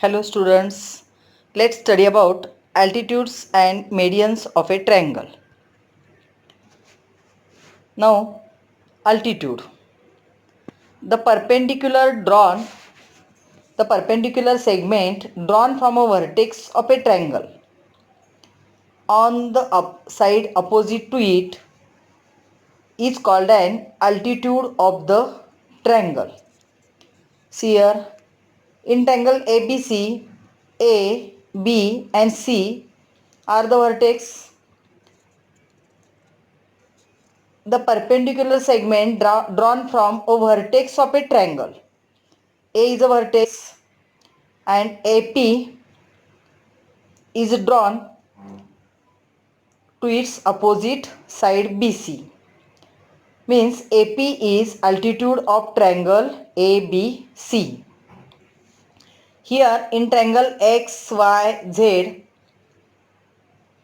Hello students, let's study about altitudes and medians of a triangle. Now, altitude. The perpendicular segment drawn from a vertex of a triangle on the side opposite to it is called an altitude of the triangle. See here, in triangle ABC, A, B and C are the vertex. The perpendicular segment drawn from a vertex of a triangle. A is a vertex and AP is drawn to its opposite side BC. Means AP is altitude of triangle ABC. Here in triangle XYZ,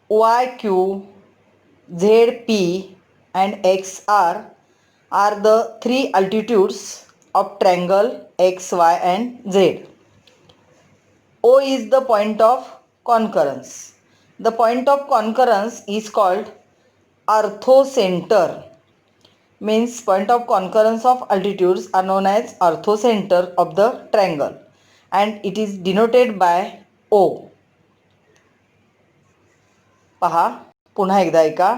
YQ, ZP and XR are the three altitudes of triangle X, Y and Z. O is the point of concurrence. The point of concurrence is called orthocenter. Means point of concurrence of altitudes are known as orthocenter of the triangle and it is denoted by O. पहा पुन्हा एकदा ऐका.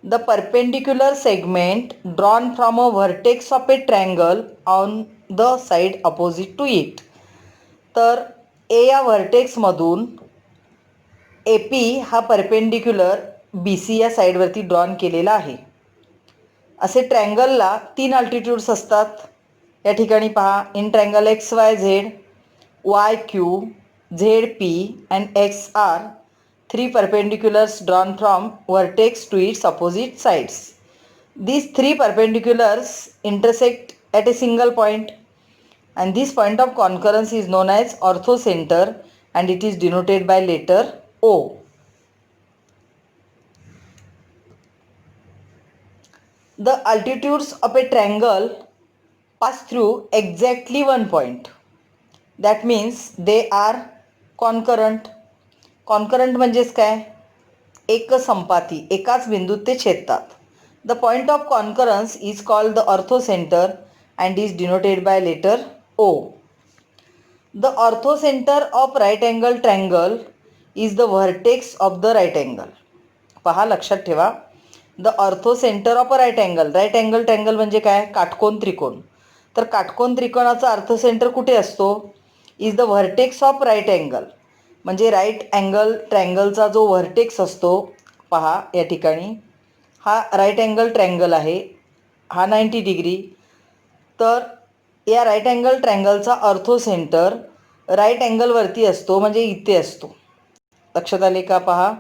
The perpendicular segment drawn from a vertex of a triangle on the side opposite to it. तर ए या व्हर्टेक्समधून A P हा perpendicular B C या साईडवरती drawn केलेला आहे. असे ट्रँगलला तीन अल्टिट्यूड्स असतात. या ठिकाणी पहा, in triangle X Y Z, Y Q, Z P and X R, three perpendiculars drawn from vertex to its opposite sides. These three perpendiculars intersect at a single point and this point of concurrence is known as orthocenter and it is denoted by letter O. The altitudes of a triangle pass through exactly one point. That means they are concurrent. Concurrent म्हणजेच काय, एक संपाती, एकाच बिंदूत ते छेदतात. The point of concurrence is called the orthocentre and is denoted by letter O. The orthocentre of right angle triangle is the vertex of the right angle. पहा, लक्षात ठेवा, the orthocentre of a right angle. Right angle triangle म्हणजे काय, काटकोन त्रिकोण. तर काटकोन त्रिकोणाचा ऑर्थोसेंटर कुठे असतो, is the vertex of right angle. म्हणजे राईट अँगल ट्रँगलचा जो व्हर्टेक्स असतो, पहा या ठिकाणी हा राईट अँगल ट्रँगल आहे, हा 90 डिग्री. तर या राईट अँगल ट्रँगलचा ऑर्थोसेंटर राईट अँगलवरती असतो, म्हणजे इथे असतो. लक्षात आले का? पहा,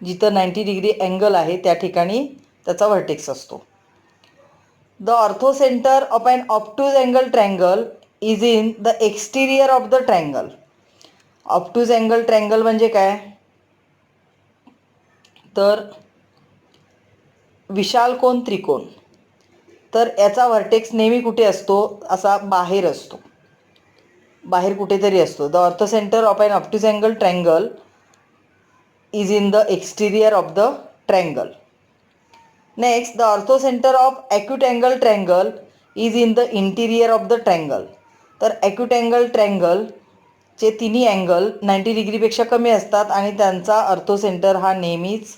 जिथं 90 डिग्री अँगल आहे त्या ठिकाणी त्याचा व्हर्टेक्स असतो. The orthocentre of an obtuse angle triangle is in the exterior of the triangle. Obtuse angle triangle म्हणजे काय, तर विशाल कोन त्रिकोण. तर याचा व्हर्टेक्स नेहमी कुठे असतो, असा बाहेर असतो, बाहेर कुठेतरी असतो. The orthocentre of an obtuse angle triangle is in the exterior of the triangle. Next, the orthocentre of acute angle triangle is in the interior of the triangle. तर ॲक्यूट अँगल ट्रँगल चे तिन्ही angle 90 डिग्रीपेक्षा कमी असतात आणि त्यांचा ऑर्थोसेंटर हा नेहमीच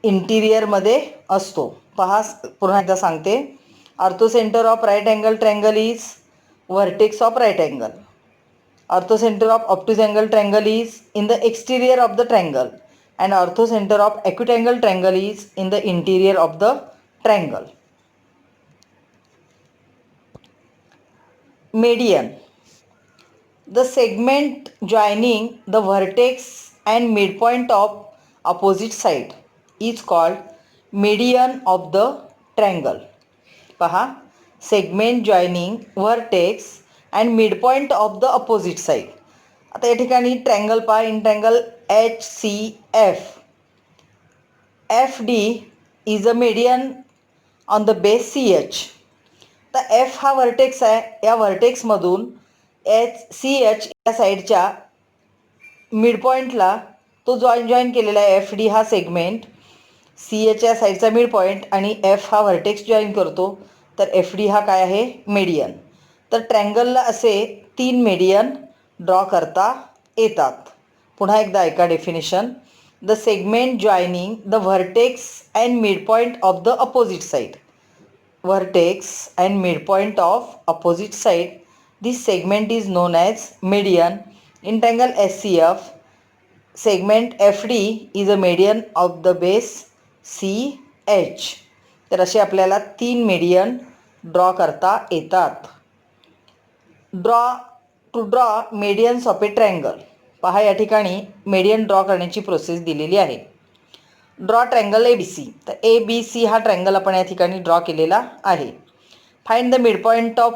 इंटिरियरमध्ये असतो. पहा, पुन्हा एकदा सांगते, orthocentre of right angle triangle is vertex of right angle. Orthocentre of obtuse angle triangle is in the exterior of the triangle and orthocentre of acute angle triangle is in the interior of the triangle. Median. The segment joining the vertex and midpoint of opposite side is called median of the triangle. पहा, segment joining vertex and midpoint of the opposite side. आता या ठिकाणी triangle पहा, in triangle H C F. F D is a median on the base C H. तर F हा vertex आहे, या व्हर्टेक्समधून CH या साईडच्या मिडपॉईंटला तो जॉईन केलेला आहे. FD हा सेगमेंट CH या साईडचा मिडपॉईंट आणि F हा व्हर्टेक्स जॉईन करतो. तर FD हा काय आहे? मेडियन. तर ट्रँगलला असे 3 मेडियन ड्रॉ करता येतात. पुन्हा एकदा ऐका definition. The segment joining the vertex and midpoint of the opposite side. vertex and midpoint of opposite side. This segment is known as median. In triangle SCF, segment FD is a median of the base CH. तर असे आपल्याला 3 median draw करता येतात. To draw medians of a triangle. पहा या ठिकाणी median draw करण्याची process दिलेली आहे. Draw triangle ABC. तर ABC हा ट्रँगल आपण या ठिकाणी ड्रॉ केलेला आहे. Find the midpoint of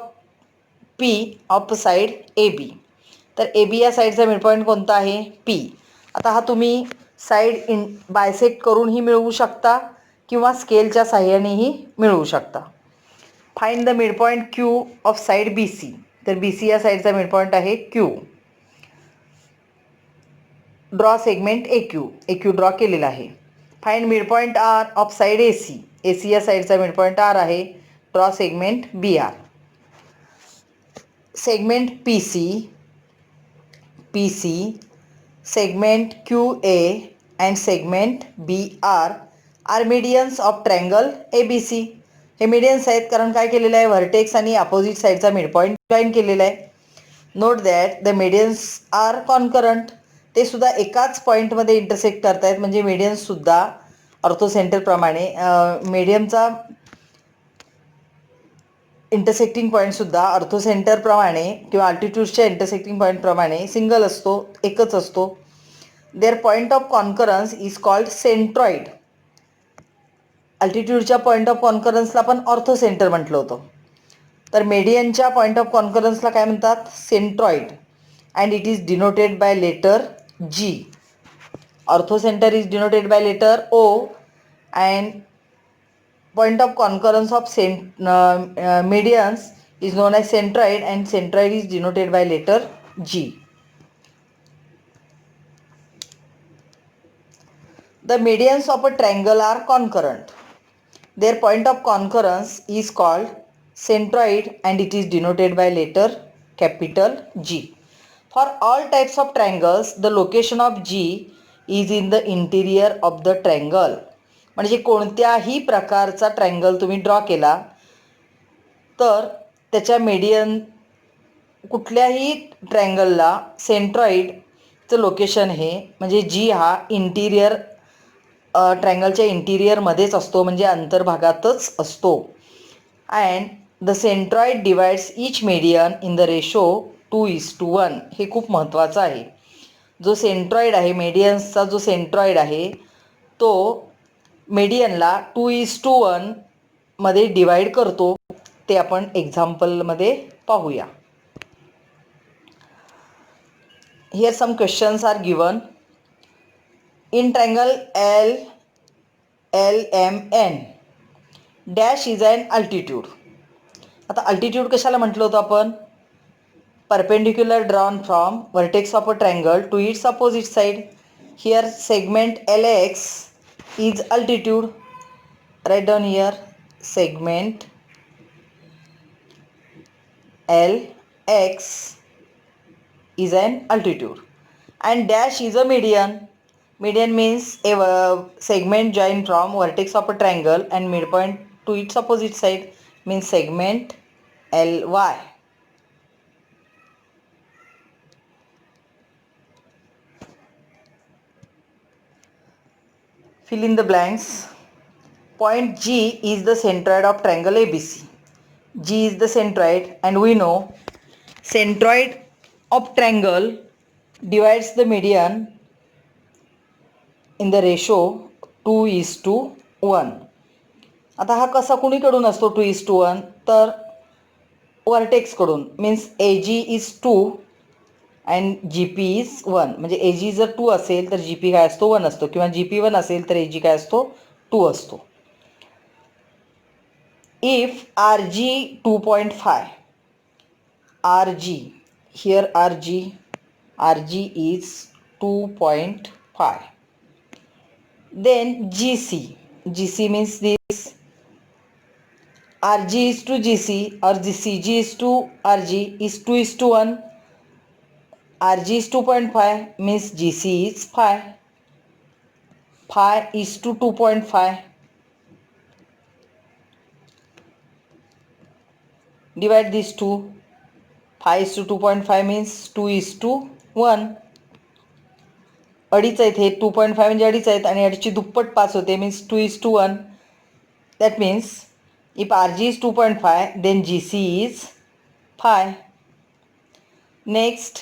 P of side AB. तर AB या साईडचा मिडपॉईंट कोणता आहे? P. आता हा तुम्ही साईड बायसेक्ट करूनही मिळवू शकता किंवा स्केलच्या साह्यानेही मिळवू शकता. Find the midpoint Q of side BC. तर BC या साईडचा मिडपॉईंट आहे Q. Draw segment AQ draw केलेला आहे. Find midpoint R of side AC. AC या साईडचा मिडपॉईंट R आहे. Draw segment BR. Segment PC, segment QA and segment BR are medians of triangle ABC. हे मीडियन्स आहेत कारण काय केलेलं आहे? व्हर्टेक्स आणि अपोजिट साईडचा मिडपॉईंट जॉईन केलेला आहे. Note that the medians are concurrent. ते सुद्धा एकाच पॉईंटमध्ये इंटरसेक्ट करतायत, म्हणजे मीडियन्ससुद्धा ऑर्थोसेंटरप्रमाणे मीडियमचा इंटरसेक्टिंग पॉईंटसुद्धा ऑर्थोसेंटरप्रमाणे किंवा अल्टिट्यूडच्या इंटरसेक्टिंग पॉईंटप्रमाणे सिंगल असतो, एकच असतो. Their point of concurrence is called centroid. अल्टिट्यूडच्या पॉईंट ऑफ कॉन्करन्सला पण ऑर्थोसेंटर म्हटलं होतं. तर मेडियनच्या पॉईंट ऑफ कॉन्करन्सला काय म्हणतात? Centroid. And it is denoted by letter G. Orthocentre is denoted by letter O and point of concurrence of medians is known as centroid and centroid is denoted by letter G. The medians of a triangle are concurrent. Their point of concurrence is called centroid and it is denoted by letter capital G. For all types of triangles, the location of G is in the interior of the triangle. म्हणजे कोणत्याही प्रकारचा triangle तुम्ही draw केला तर त्याच्या median कुठल्याही ट्रँगलला सेंट्रॉइडचं location हे म्हणजे G हा इंटिरियर ट्रँगलच्या इंटिरियरमध्येच असतो, म्हणजे अंतर्भागातच असतो. And the centroid divides each median in the ratio 2:1. हे खूप महत्त्वाचं आहे. जो सेंट्रॉइड आहे, मेडियन्सचा जो सेंट्रॉइड आहे तो मेडियनला 2:1 मध्ये डिवाइड करतो. ते आपण एक्झाम्पलमध्ये पाहूया. Here some questions are given. In triangle LMN dash is an altitude. आता अल्टिट्यूड कशाला म्हटलं होतं आपण? Perpendicular drawn from vertex of a triangle to its opposite side. Here segment LX is altitude. Write down here segment LX is an altitude and dash is a median. Median means a segment joined from vertex of a triangle and midpoint to its opposite side, means segment LY. Fill in the blanks. Point G is the centroid of triangle ABC. G is the centroid and we know centroid of triangle divides the median in the ratio 2:1. आता हा कसा कुणीकडून असतो 2:1? तर व्हर्टेक्सकडून, means AG is 2 and GP is 1. म्हणजे AG जर 2 असेल तर GP काय असतो? 1 असतो, किंवा GP 1 असेल तर AG काय असतो? 2 असतो. If RG 2.5, RG here RG is 2.5. Then GC means this, RG is to GC or CG is to RG is 2:1. RG is 2.5 means GC is 5. Phi is to 2.5. Divide these two. Phi is to 2.5 means 2:1. अडीच आहेत हे 2.5 म्हणजे अडीच आहेत आणि अडीचची दुप्पट 5 होते means 2:1. That means if RG is 2.5 then GC is 5. Next,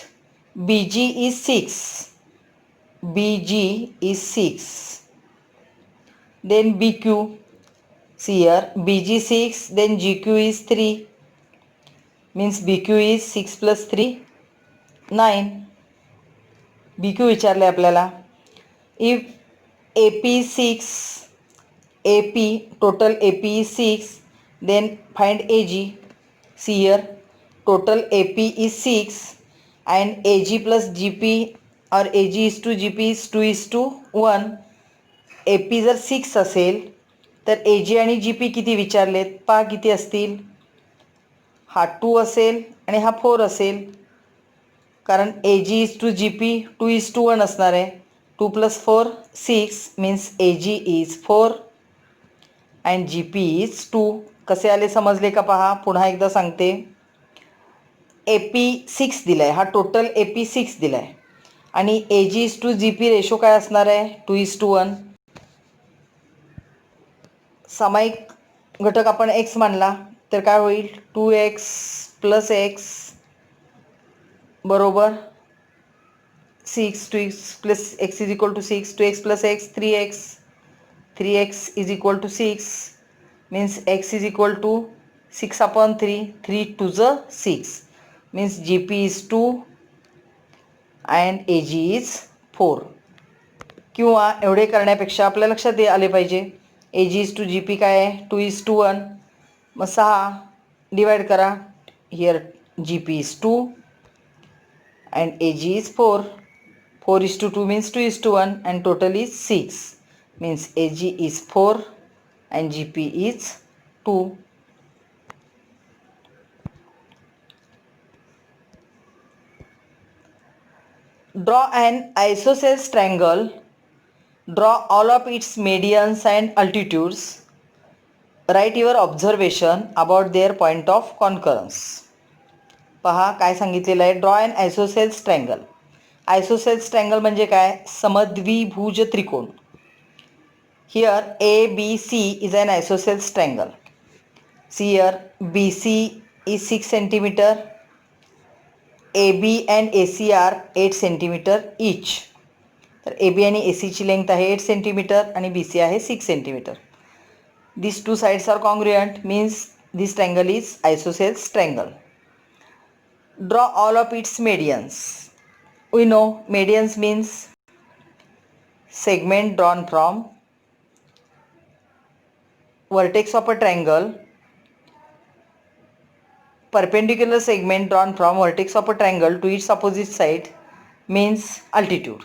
BG is 6. BG is 6. Then BQ. See here, BG 6, then GQ is 3. Means BQ is 6 plus 3, 9. BQ विचारले आपल्याला. If AP is 6, AP, total AP is 6, then find AG. See here, total AP is 6 and AG plus GP or AG is to GP is 2:1. AP जर 6 असेल तर AG आणि GP किती विचारलेत पहा किती असतील. हा 2 असेल आणि हा 4 असेल कारण AG is to GP 2:1 असणार आहे. 2 plus 4 6 means AG is 4 and GP is 2. कसे आले समजले का पहा. पुन्हा एकदा सांगते. AP 6 दिला आहे, हा टोटल AP 6 दिला आहे आणि AG is to GP ratio काय असणार आहे 2:1. सामायिक घटक आपण x मानला तर काय होईल 2x plus x बरोबर 6. 2x plus x is equal to 6. 2x plus x 3x. 3x is equal to 6 means x is equal to 6/3. 3 to the 6 means GP is 2 and AG is 4. किंवा एवढे करण्यापेक्षा आपल्या लक्षात आले पाहिजे AG is to GP काय आहे 2:1. मग 6 डिवाइड करा. Here GP is 2 and AG is 4. 4:2 means 2:1 and total is 6 means AG is 4 and GP is 2. Draw an isosceles triangle. Draw all of its medians and altitudes. Write your observation about their point of concurrence. पहा काय सांगितलेलं आहे. Draw अन आयसोसेल्स triangle. आयसोसेल्स triangle म्हणजे काय समद्विभुज त्रिकोण. Here ABC is an isosceles triangle. See here, BC is 6 centimeter. AB and AC are 8 centimeter each. तर AB आणि AC ची लेंथ आहे 8 सेंटीमीटर आणि BC आहे 6 centimetre. These two sides are congruent means this triangle is isosceles triangle. Draw all of its medians. We know medians means segment drawn from vertex of a triangle, perpendicular segment drawn from vertex of a triangle to its opposite side means altitude,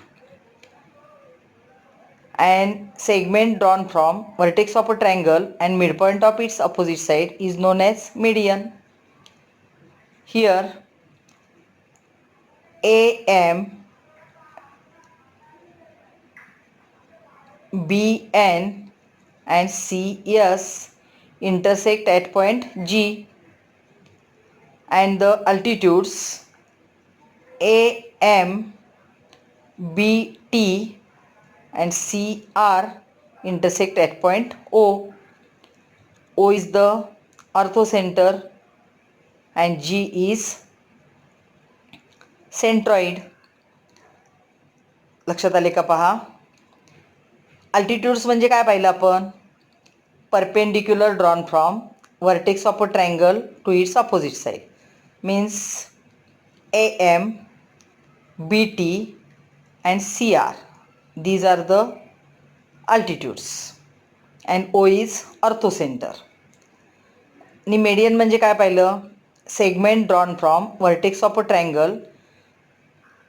and segment drawn from vertex of a triangle and midpoint of its opposite side is known as median. Here AM, BN and CS intersect at point G, and the altitudes AM, BT and CR intersect at point O. O is the orthocenter and G is centroid. लक्षात आले का पहा. Altitudes म्हणजे काय पाहिलं आपण perpendicular drawn from vertex of a triangle to its opposite side means AM, BT and CR. These are the altitudes and O is orthocenter. आणि median म्हणजे काय पाहिलं segment drawn from vertex of a triangle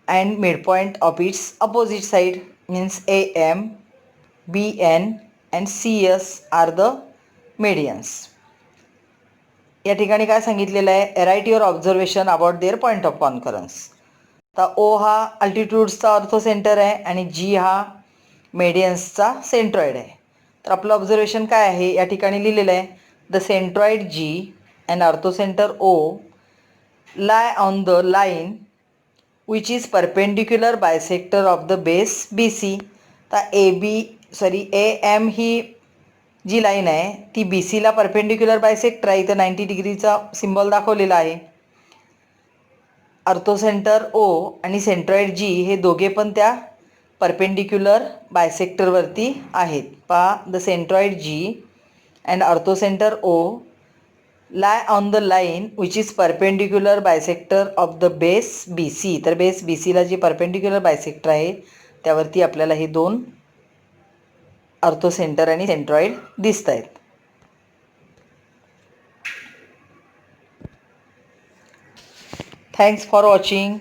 and midpoint of its opposite side, means AM, BN and CS are the medians. या ठिकाणी काय सांगितलेलं आहे, write your observation about their point of concurrence. आता ओ हा अल्टिट्यूड्सचा ऑर्थो सेंटर आहे आणि जी हा मेडियन्सचा सेंट्रॉइड आहे. तर आपलं ऑब्झर्वेशन काय आहे, या ठिकाणी लिहिलेलं आहे, the centroid G and orthocentre O lie on the line which is perpendicular bisector of the base BC. तर AM ही जी लाईन आहे ती बी सीला परपेंडिक्युलर बायसेक्टर आहे. इथं 90 डिग्रीचा सिम्बॉल दाखवलेला आहे. अर्थोसेंटर ओ आणि सेंट्रॉइड जी हे दोघे पण त्या परपेंडिक्युलर बायसेक्टरवरती आहेत. पहा, the centroid G and orthocentre O lie on the line which is perpendicular bisector of the base BC. तर बेस बी सीला जी परपेंडिक्युलर बायसेक्टर आहे त्यावरती आपल्याला हे दोन अर्थोसेंटर आणि सेंट्रॉइड दिसत आहेत. Thanks for watching.